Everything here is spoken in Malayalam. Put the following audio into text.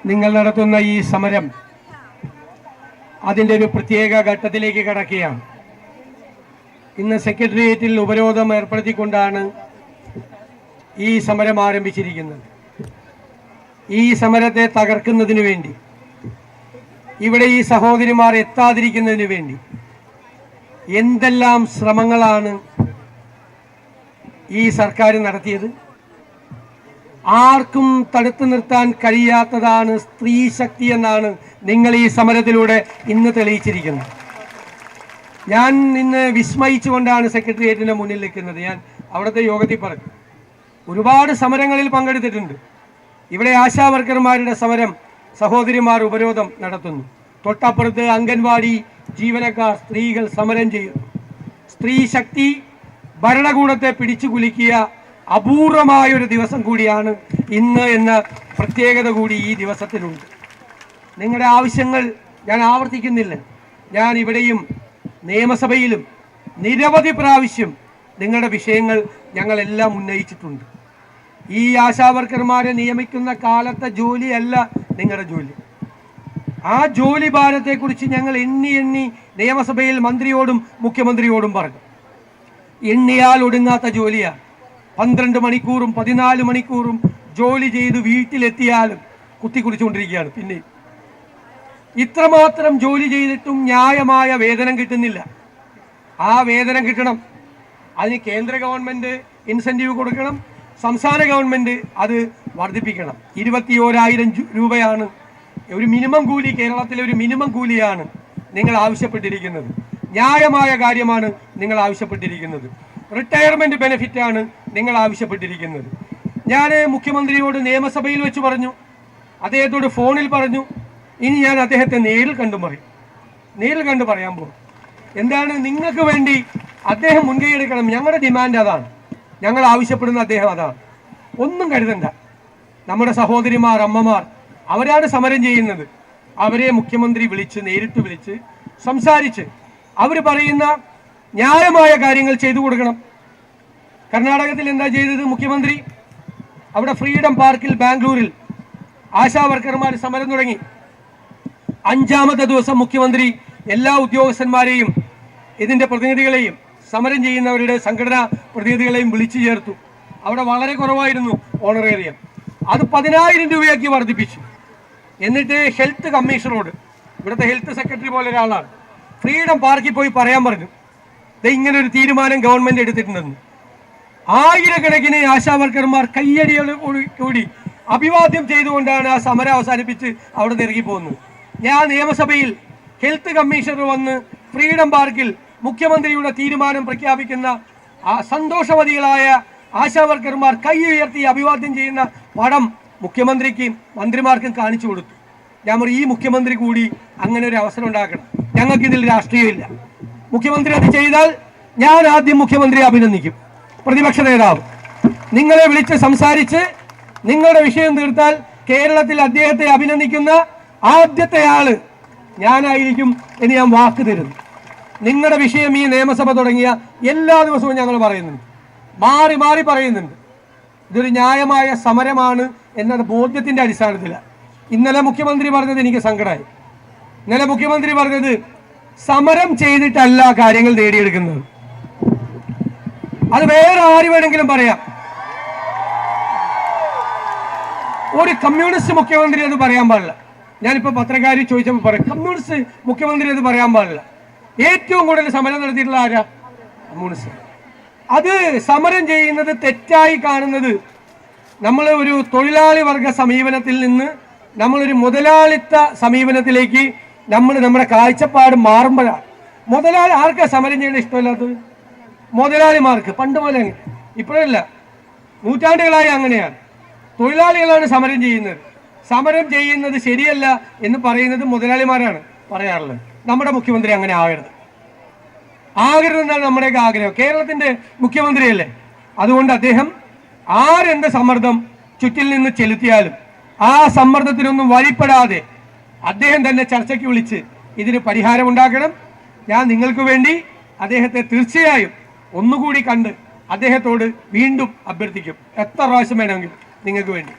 നിങ്ങൾ നടത്തുന്ന ഈ സമരം അതിൻ്റെ ഒരു പ്രത്യേക ഘട്ടത്തിലേക്ക് കടക്കുകയാണ്. ഇന്ന് സെക്രട്ടേറിയറ്റിൽ ഉപരോധം ഏർപ്പെടുത്തിക്കൊണ്ടാണ് ഈ സമരം ആരംഭിച്ചിരിക്കുന്നത്. ഈ സമരത്തെ തകർക്കുന്നതിന് വേണ്ടി, ഇവിടെ ഈ സഹോദരിമാർ എത്താതിരിക്കുന്നതിന് വേണ്ടി എന്തെല്ലാം ശ്രമങ്ങളാണ് ഈ സർക്കാർ നടത്തിയത്. ആർക്കും തടുത്തു നിർത്താൻ കഴിയാത്തതാണ് സ്ത്രീ ശക്തി എന്നാണ് നിങ്ങൾ ഈ സമരത്തിലൂടെ ഇന്ന് തെളിയിച്ചിരിക്കുന്നത്. ഞാൻ ഇന്ന് വിസ്മയിച്ചുകൊണ്ടാണ് സെക്രട്ടേറിയറ്റിന്റെ മുന്നിൽ നിൽക്കുന്നത്. ഞാൻ അവിടുത്തെ യോഗത്തിൽ പറഞ്ഞു, ഒരുപാട് സമരങ്ങളിൽ പങ്കെടുത്തിട്ടുണ്ട്. ഇവിടെ ആശാവർക്കർമാരുടെ സമരം, സഹോദരിമാർ ഉപരോധം നടത്തുന്നു. തൊട്ടപ്പുറത്ത് അംഗൻവാടി ജീവനക്കാർ, സ്ത്രീകൾ സമരം ചെയ്യുന്നു. സ്ത്രീ ശക്തി ഭരണകൂടത്തെ പിടിച്ചു കുലുക്കിയ അപൂർവമായൊരു ദിവസം കൂടിയാണ് ഇന്ന് എന്ന പ്രത്യേകത കൂടി ഈ ദിവസത്തിനുണ്ട്. നിങ്ങളുടെ ആവശ്യങ്ങൾ ഞാൻ ആവർത്തിക്കുന്നില്ല. ഞാൻ ഇവിടെയും നിയമസഭയിലും നിരവധി പ്രാവശ്യം നിങ്ങളുടെ വിഷയങ്ങൾ ഞങ്ങളെല്ലാം ഉന്നയിച്ചിട്ടുണ്ട്. ഈ ആശാവർക്കർമാരെ നിയമിക്കുന്ന കാലത്തെ ജോലിയല്ല നിങ്ങളുടെ ജോലി. ആ ജോലി ഭാരത്തെക്കുറിച്ച് ഞങ്ങൾ എണ്ണി നിയമസഭയിൽ മന്ത്രിയോടും മുഖ്യമന്ത്രിയോടും പറഞ്ഞു. എണ്ണിയാൽ ഒടുങ്ങാത്ത ജോലിയാണ്. 12 മണിക്കൂറും 14 മണിക്കൂറും ജോലി ചെയ്ത് വീട്ടിലെത്തിയാലും കുത്തിക്കുറിച്ചുകൊണ്ടിരിക്കുകയാണ്. പിന്നെ ഇത്രമാത്രം ജോലി ചെയ്തിട്ടും ന്യായമായ വേതനം കിട്ടുന്നില്ല. ആ വേതനം കിട്ടണം. അതിന് കേന്ദ്ര ഗവൺമെൻറ് ഇൻസെൻറ്റീവ് കൊടുക്കണം, സംസ്ഥാന ഗവൺമെൻറ് അത് വർദ്ധിപ്പിക്കണം. 21,000 രൂപയാണ് ഒരു മിനിമം കൂലി. കേരളത്തിലെ ഒരു മിനിമം കൂലിയാണ് നിങ്ങൾ ആവശ്യപ്പെട്ടിരിക്കുന്നത്. ന്യായമായ കാര്യമാണ് നിങ്ങൾ ആവശ്യപ്പെട്ടിരിക്കുന്നത്. റിട്ടയർമെൻറ്റ് ബെനിഫിറ്റാണ് നിങ്ങൾ ആവശ്യപ്പെട്ടിരിക്കുന്നത്. ഞാൻ മുഖ്യമന്ത്രിയോട് നിയമസഭയിൽ വെച്ച് പറഞ്ഞു, അദ്ദേഹത്തോട് ഫോണിൽ പറഞ്ഞു. ഇനി ഞാൻ അദ്ദേഹത്തെ നേരിൽ കണ്ടു പറയാൻ പോകും. എന്താണ് നിങ്ങൾക്ക് വേണ്ടി അദ്ദേഹം മുൻകൈ എടുക്കണം. ഞങ്ങളുടെ ഡിമാൻഡ് അതാണ്, ഞങ്ങൾ ആവശ്യപ്പെടുന്ന അദ്ദേഹം അതാണ്. ഒന്നും കരുതണ്ട. നമ്മുടെ സഹോദരിമാർ, അമ്മമാർ, അവരാണ് സമരം ചെയ്യുന്നത്. അവരെ മുഖ്യമന്ത്രി നേരിട്ട് വിളിച്ച് സംസാരിച്ച് അവർ പറയുന്ന ന്യായമായ കാര്യങ്ങൾ ചെയ്തു കൊടുക്കണം. കർണാടകത്തിൽ എന്താ ചെയ്തത് മുഖ്യമന്ത്രി? അവിടെ ഫ്രീഡം പാർക്കിൽ ബാംഗ്ലൂരിൽ ആശാവർക്കർമാർ സമരം തുടങ്ങി. 5ാമത്തെ ദിവസം മുഖ്യമന്ത്രി എല്ലാ ഉദ്യോഗസ്ഥന്മാരെയും ഇതിൻ്റെ പ്രതിനിധികളെയും സമരം ചെയ്യുന്നവരുടെ സംഘടനാ പ്രതിനിധികളെയും വിളിച്ചു ചേർത്തു. അവിടെ വളരെ കുറവായിരുന്നു ഓണറേറിയം. അത് 10,000 രൂപയാക്കി വർദ്ധിപ്പിച്ചു. എന്നിട്ട് ഹെൽത്ത് കമ്മീഷണറോട്, ഇവിടുത്തെ ഹെൽത്ത് സെക്രട്ടറി പോലെ ഒരാളാണ്, ഫ്രീഡം പാർക്കിൽ പോയി പറയാൻ പറഞ്ഞു, ഇങ്ങനൊരു തീരുമാനം ഗവൺമെൻറ് എടുത്തിട്ടുണ്ടെന്ന്. ആയിരക്കണക്കിന് ആശാവർക്കർമാർ കയ്യടിയോടുകൂടി അഭിവാദ്യം ചെയ്തുകൊണ്ടാണ് ആ സമരം അവസാനിപ്പിച്ച് അവിടെ നിന്ന് ഇറങ്ങി പോകുന്നത്. ഞാൻ നിയമസഭയിൽ ഹെൽത്ത് കമ്മീഷണർ വന്ന് ഫ്രീഡം പാർക്കിൽ മുഖ്യമന്ത്രിയുടെ തീരുമാനം പ്രഖ്യാപിക്കുന്ന ആ സന്തോഷവതികളായ ആശാവർക്കർമാർ കൈ ഉയർത്തി അഭിവാദ്യം ചെയ്യുന്ന പടം മുഖ്യമന്ത്രിക്കും മന്ത്രിമാർക്കും കാണിച്ചു കൊടുത്തു. ഞാൻ ഈ മുഖ്യമന്ത്രി കൂടി അങ്ങനെ ഒരു അവസരം ഉണ്ടാക്കണം. ഞങ്ങൾക്കിതിൽ രാഷ്ട്രീയമില്ല. മുഖ്യമന്ത്രി അത് ചെയ്താൽ ഞാൻ ആദ്യം മുഖ്യമന്ത്രിയെ അഭിനന്ദിക്കും. പ്രതിപക്ഷ നേതാവ് നിങ്ങളെ വിളിച്ച് സംസാരിച്ച് നിങ്ങളുടെ വിഷയം തീർത്താൽ കേരളത്തിൽ അദ്ദേഹത്തെ അഭിനന്ദിക്കുന്ന ആദ്യത്തെ ആള് ഞാനായിരിക്കും എന്ന് ഞാൻ വാക്ക് തരുന്നു. നിങ്ങളുടെ വിഷയം ഈ നിയമസഭ തുടങ്ങിയ എല്ലാ ദിവസവും ഞങ്ങൾ പറയുന്നുണ്ട്, മാറി മാറി പറയുന്നുണ്ട്. ഇതൊരു ന്യായമായ സമരമാണ് എന്ന ബോധ്യത്തിൻ്റെ അടിസ്ഥാനത്തിലാണ്. ഇന്നലെ മുഖ്യമന്ത്രി പറഞ്ഞത് എനിക്ക് സങ്കടമായി. ഇന്നലെ മുഖ്യമന്ത്രി പറഞ്ഞത് സമരം ചെയ്തിട്ടല്ല കാര്യങ്ങൾ നേടിയെടുക്കുന്നത്. അത് വേറെ ആര് വേണമെങ്കിലും പറയാം. ഒരു കമ്മ്യൂണിസ്റ്റ് മുഖ്യമന്ത്രി അത് പറയാൻ പാടില്ല. ഞാനിപ്പോൾ പത്രക്കാരി ചോദിച്ചപ്പോൾ പറയാം, കമ്മ്യൂണിസ്റ്റ് മുഖ്യമന്ത്രി അത് പറയാൻ പാടില്ല. ഏറ്റവും കൂടുതൽ സമരം നടത്തിയിട്ടുള്ള ആരാ? കമ്മ്യൂണിസ്റ്റ്. അത് സമരം ചെയ്യുന്നത് തെറ്റായി കാണുന്നത് നമ്മൾ ഒരു തൊഴിലാളി വർഗ സമീപനത്തിൽ നിന്ന് നമ്മളൊരു മുതലാളിത്ത സമീപനത്തിലേക്ക് നമ്മുടെ കാഴ്ചപ്പാട് മാറുമ്പോഴാണ്. മുതലാളി ആർക്കാ സമരം ചെയ്യേണ്ട ഇഷ്ടമില്ലാത്തത്? മുതലാളിമാർക്ക്. പണ്ട് പോലെ അങ്ങനെ, ഇപ്പോഴല്ല, നൂറ്റാണ്ടുകളായി അങ്ങനെയാണ്. തൊഴിലാളികളാണ് സമരം ചെയ്യുന്നത്. സമരം ചെയ്യുന്നത് ശരിയല്ല എന്ന് പറയുന്നത് മുതലാളിമാരാണ് പറയാറുള്ളത്. നമ്മുടെ മുഖ്യമന്ത്രി അങ്ങനെ ആകരുതെന്നാണ് നമ്മുടെയൊക്കെ ആഗ്രഹം. കേരളത്തിൻ്റെ മുഖ്യമന്ത്രിയല്ലേ. അതുകൊണ്ട് അദ്ദേഹം ആരെന്ത് സമ്മർദ്ദം ചുറ്റിൽ നിന്ന് ചെലുത്തിയാലും ആ സമ്മർദ്ദത്തിനൊന്നും വഴിപ്പെടാതെ അദ്ദേഹം തന്നെ ചർച്ചയ്ക്ക് വിളിച്ച് ഇതിന് പരിഹാരമുണ്ടാക്കണം. ഞാൻ നിങ്ങൾക്ക് വേണ്ടി അദ്ദേഹത്തെ തീർച്ചയായും ഒന്നുകൂടി കണ്ട് അദ്ദേഹത്തോട് വീണ്ടും അഭ്യർത്ഥിക്കും. എത്ര പ്രാവശ്യം വേണമെങ്കിലും നിങ്ങൾക്ക് വേണ്ടി.